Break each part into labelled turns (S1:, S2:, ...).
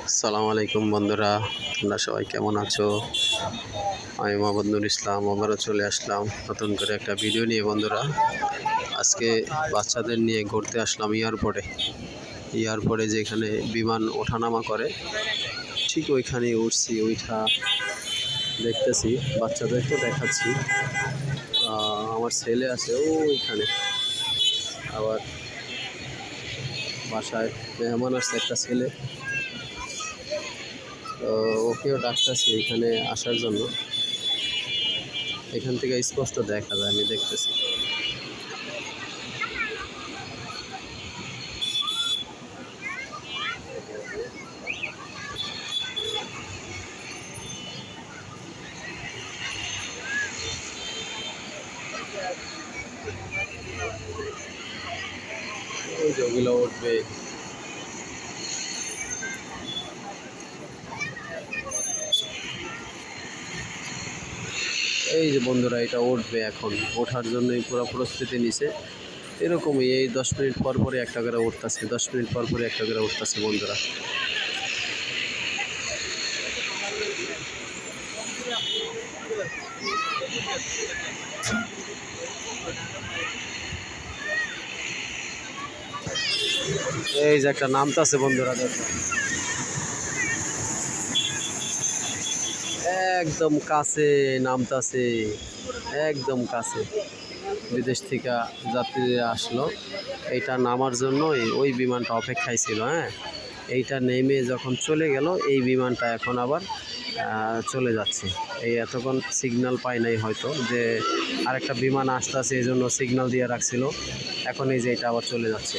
S1: আসসালামু আলাইকুম বন্ধুরা, তোমরা সবাই কেমন আছো? আমি মোহাম্মদ ইসলাম আবারও চলে আসলাম নতুন করে একটা ভিডিও নিয়ে। বন্ধুরা, আজকে বাচ্চাদের নিয়ে ঘুরতে আসলাম এয়ারপোর্টে যেখানে বিমান ওঠানামা করে, ঠিক ওইখানে উঠছি। ওইটা দেখতেছি, বাচ্চাদেরকে দেখাচ্ছি। আমার ছেলে আছে ওইখানে, আবার বাসায় মেহমান আসছে একটা ছেলে, তো ওকেও ডাকতেছি এখানে আসার জন্য। এখান থেকে স্পষ্ট দেখা যায়, আমি দেখতেছি। ওই যে ওগুলো উঠবে, এই যে বন্ধুরা এটা উঠবে, এখন ওঠার জন্যই পুরো প্রস্তুতি নিছে। এরকমই এই 10 মিনিট পর পরে একটা করে উঠতেছে, 10 মিনিট পর পরে একটা করে উঠতেছে বন্ধুরা। এই যে একটা নামতাছে বন্ধুরা, দেখো একদম কাছে নামতাছে, একদম কাছে। বিদেশ থেকে যাত্রীরা আসলো, এইটা নামার জন্য ওই বিমানটা অপেক্ষায় ছিল। হ্যাঁ, এইটা নেমে যখন চলে গেল, এই বিমানটা এখন আবার চলে যাচ্ছে। এই এতক্ষণ সিগন্যাল পাই নাই হয়তো, যে আরেকটা বিমান আসতেছে, এই জন্য সিগন্যাল দিয়ে রাখছিল। এখন এই যে এটা আবার চলে যাচ্ছে।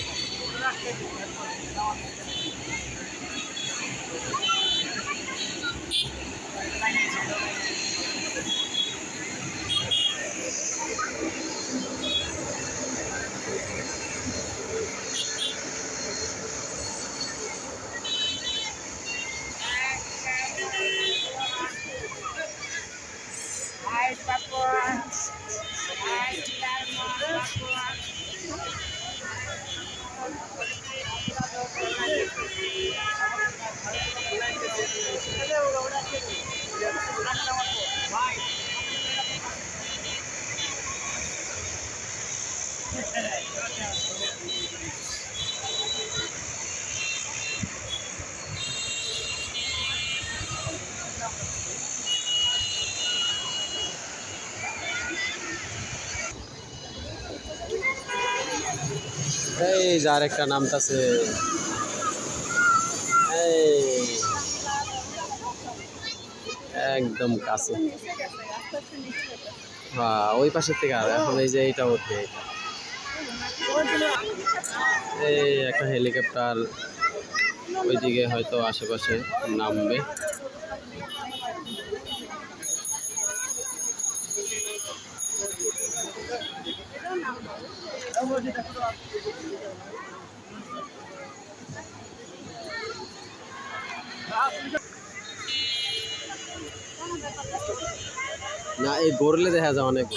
S1: এই যে আরেকটা নামতাছে, এই একদম কাছে। হ্যাঁ, ওই পাশের থেকে আর এখন এই যে এইটা উঠবে। এই একটা হেলিকপ্টার ওইদিকে হয়তো আশেপাশে নামবে। না, এই গড়লে দেখা যায় অনেক।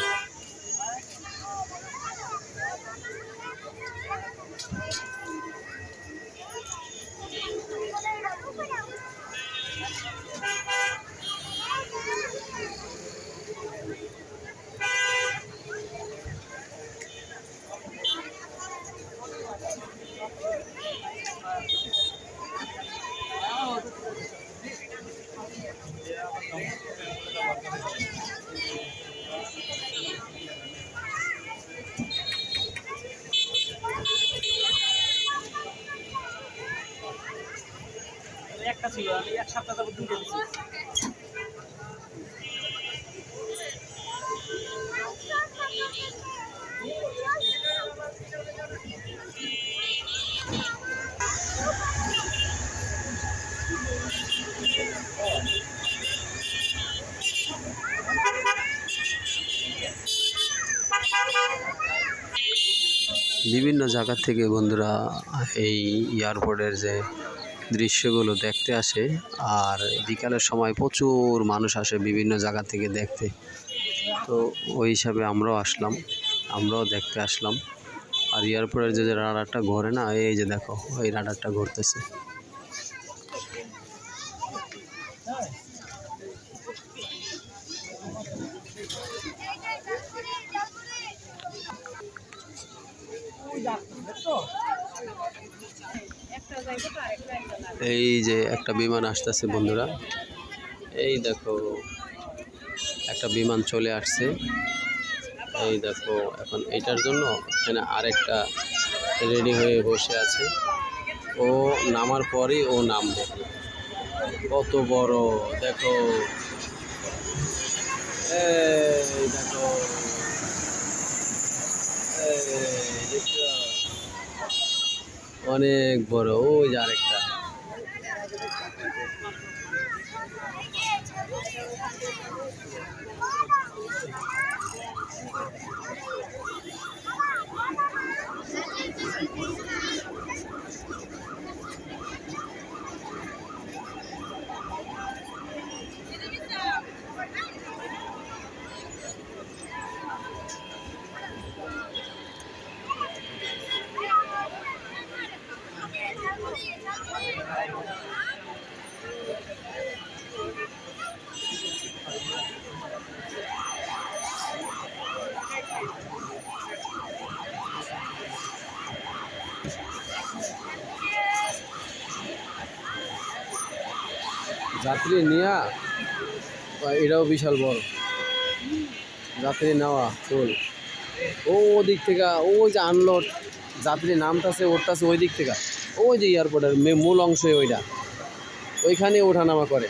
S1: একটা ছিল, আমি এক সপ্তাহ যাবত দুটো দিছি। বিভিন্ন জায়গা থেকে বন্ধুরা এই এয়ারপোর্টের যে দৃশ্যগুলো দেখতে আসে, আর বিকালের সময় প্রচুর মানুষ আসে বিভিন্ন জায়গা থেকে দেখতে। তো ওই হিসাবে আমরাও দেখতে আসলাম। আর এয়ারপোর্টের যে রাডারটা ঘোরে না, এই যে দেখো, ওই রাডারটা ঘুরতেছে। এই যে একটা বিমান আসতেছে বন্ধুরা, এই দেখো একটা বিমান চলে আসছে। এই দেখো এখন এইটার জন্য এখানে আরেকটা রেডি হয়ে বসে আছে। ও নামার পরেই ও নামবে। কত বড় দেখো, এই দেখো, দেখছো অনেক বড়। ওই যে আরেকটা। যাত্রী নেওয়া এটাও বিশাল বড় যাত্রী নেওয়া ফুল। ও দিক থেকে ওই যে আনলোড যাত্রী নামতাছে উঠতেছে ওই দিক থেকে, ওই যে এয়ারপোর্টের মূল অংশই ওইটা, ওইখানে ওঠানামা করে।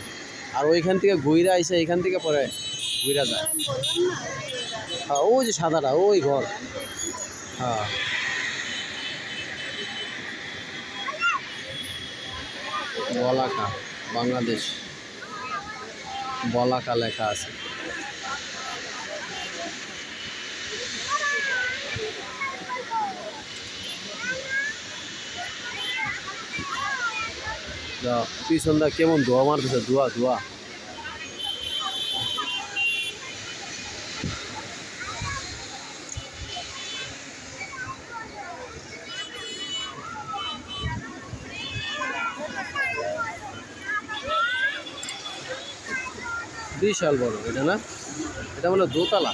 S1: আর ওইখান থেকে ঘুরে আইসে এখান থেকে পরে ঘুরা যায়। হ্যাঁ ওই যে সাদাটা ওই ঘর। হ্যাঁ বলাকা বাংলাদেশ, বলাকা লেখা আছে। পিছনটা কেমন ধোয়া মারতেছে, ধোয়া ধোয়া। বিশাল বড় এটা না, এটা বলে দোতলা।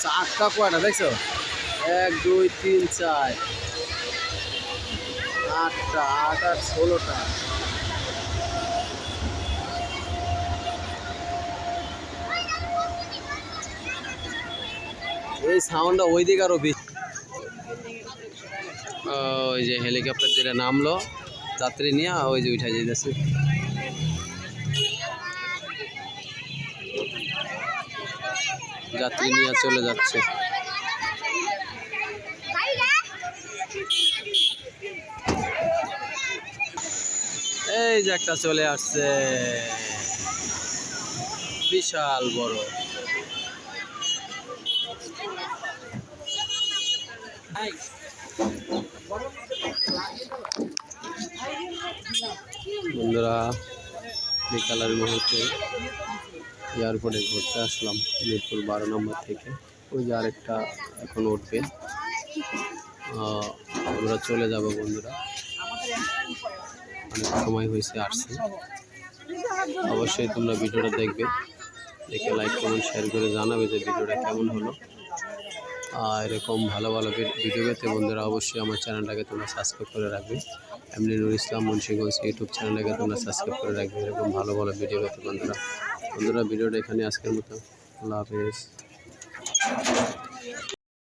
S1: চারটা কয়টা দেখছো? 1 2 3 4 8টা, 8 আর 16টা। এই সাউন্ডটা ওই দিকে আরো বেশি। ওই যে হেলিকপ্টার যেটা নামলো যাত্রী নিয়ে, ওই যে উঠে যেতেছে। যাত্রী নিয়ে চলে যাচ্ছে। এই যে একটা চলে আসছে, বিশাল বড়। বন্ধুরা বিকালের মুহূর্তে এয়ারপোর্টে ঘুরতে আসলাম মিরপুর 12 নম্বর থেকে। ওই যে আরেকটা এখন উঠবে, আমরা চলে যাব বন্ধুরা। অনেক সময় হয়েছে আসছে। অবশ্যই তোমরা ভিডিওটা দেখবে, দেখে লাইক কমেন্ট শেয়ার করে জানাবে যে ভিডিওটা কেমন হলো। এরকম ভালো ভালো ভিডিও পেতে বন্ধুরা অবশ্যই আমার চ্যানেলটাকে তোমরা সাবস্ক্রাইব করে রাখবে। এমনি নুর ইসলাম মুন্সিগঞ্জ ইউটিউব চ্যানেলটাকে তোমরা সাবস্ক্রাইব করে রাখবে এরকম ভালো ভালো ভিডিও পেতে বন্ধুরা। ভিডিওটা এখানে আজকের মতো, আল্লাহ হাফেজ।